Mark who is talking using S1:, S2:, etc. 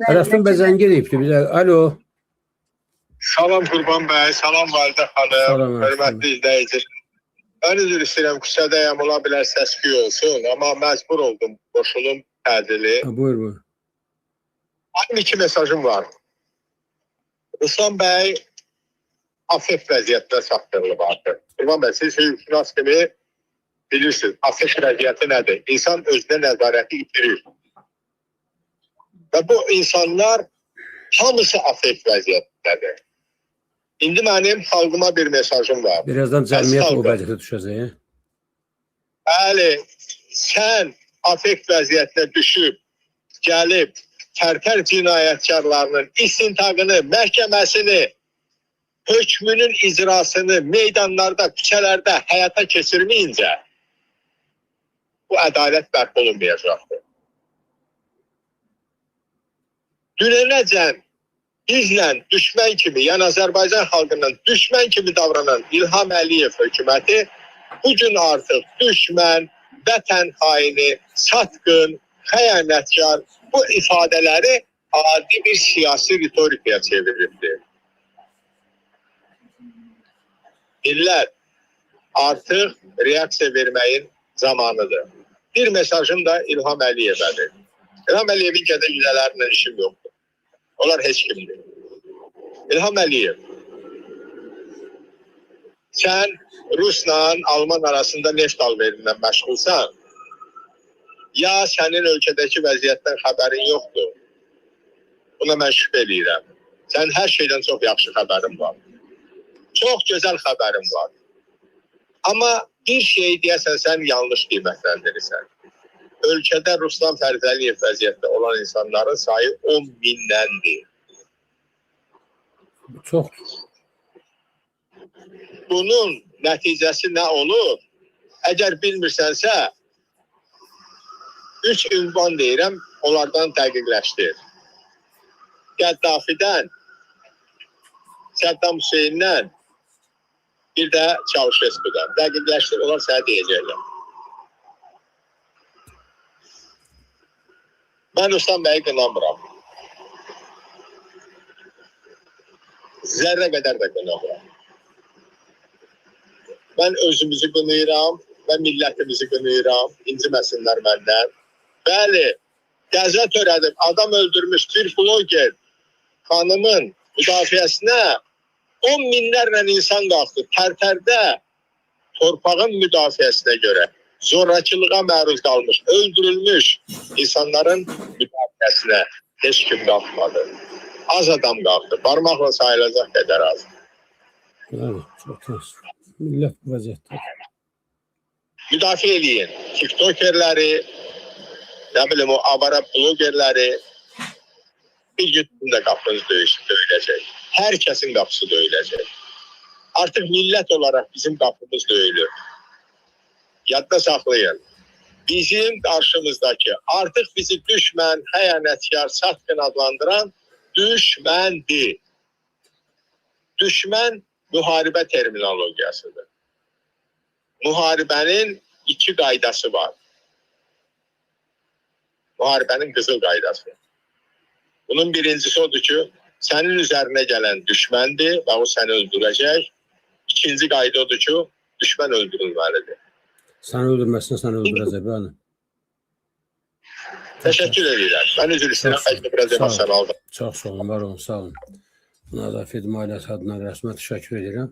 S1: Rəstum bəy zəng edibdi bizə. Alo.
S2: Salam Qurban bəy, salam Validə xanım,
S1: Salam,
S2: hörmətli izləyici. Mən üzr istəyirəm, küçədəyəm, ola bilər səs-küy olsun, amma məcbur oldum, qoşulum tədili.
S1: Buyur, buyur.
S2: Mənim iki mesajım var. Ruslan bəy afet vəziyyətində çatdırılıb artıq. Qurban bəy, siz hüquqşünas kimi bilirsiniz, afet vəziyyəti nədir? İnsan özünə nəzarəti itirir. Və bu insanlar hamısı afet vəziyyətindədir. İndi mənim xalqıma bir mesajım var.
S1: Birazdan cəmiyyət o vəziyyətə düşəcək.
S2: Bəli, sən afet vəziyyətinə düşüb, gəlib, tərtər cinayətkarlarının istintaqını, məhkəməsini, hökmünün icrasını meydanlarda, küçələrdə həyata keçirməyincə bu ədalət bərpa olunmayacaqdır. Dünənəcən bizlə düşmən kimi, yəni Azərbaycan xalqından düşmən kimi davranan İlham Əliyev hökuməti bugün artıq düşmən, vətən haini, satqın, xəyanətkar bu ifadələri adi bir siyasi ritorikaya çevirirdi. Millət artıq reaksiya verməyin zamanıdır. Bir mesajım da İlham Əliyevədir. İlham Əliyevin gədə-güdələrlə işim yoxdur. Onlar heç kimdir. İlham Əliyev, sən Rusla Alman arasında neft alverindən məşğulsan, ya sənin ölkədəki vəziyyətdən xəbərin yoxdur. Buna mən şübhə edirəm. Sən hər şeydən çox yaxşı xəbərin var. Çox gözəl xəbərin var. Amma bir şey deyəsən, sən yanlış qiymətləndirirsən. Ölkədə Ruslan Fərzəliyev vəziyyətdə olan insanların sayı 10 minləndir.
S1: Çox.
S2: Bunun nəticəsi nə olur? Əgər bilmirsənsə, 3 ünvan deyirəm, onlardan dəqiqləşdir. Qəddafidən, Səddam Hüseyndən, bir də Çavuşesku'dan. Dəqiqləşdir, onlar sənə deyəcəklər. Mən Ruslan bəyi qınamıram. Zərrə qədər də qınamıram. Mən özümüzü qınayıram və millətimizi qınayıram. İnciməsinlər məndən. Bəli, qəza törədib, adam öldürmüş bir bloger xanımın müdafiəsinə 10 minlərlə insan qalxdı. Tərtərdə torpağın müdafiəsinə görə zorakılığa məruz qalmış, öldürülmüş insanların müdafiəsinə heç kim qalxmadı. Az adam qalxdı. Barmaqla sayılacaq qədər az.
S1: Evet, çok az. Millət bu vəziyyətdə.
S2: Müdafiə eləyin. TikTokerləri, nə bilim o avara blogerləri bir gün də qapınız döyüləcək. Hər kəsin qapısı döyüləcək. Artıq millət olaraq bizim qapımız döyülür. Yadda saxlayın. Bizim qarşımızdakı artıq bizi düşmən, xəyanətkar, satqın adlandıran düşməndir. Düşmən müharibə terminologiyasıdır. Müharibənin iki qaydası var. Müharibənin qızıl qaydası. Bunun birincisi odur ki, sənin üzərinə gələn düşməndir və o səni öldürəcək. İkinci qayda odur ki, düşmən öldürülməlidir.
S1: Səni öldürməsinə səni öldürəcək, bəli.
S2: Təşəkkür edirəm. Mən üzr istəyirəm, bəlkə biraz emosional aldım.
S1: Çox sağ olun, var olun, sağ olun. Nazafet Maliyyəsi adına rəsmə təşəkkür edirəm.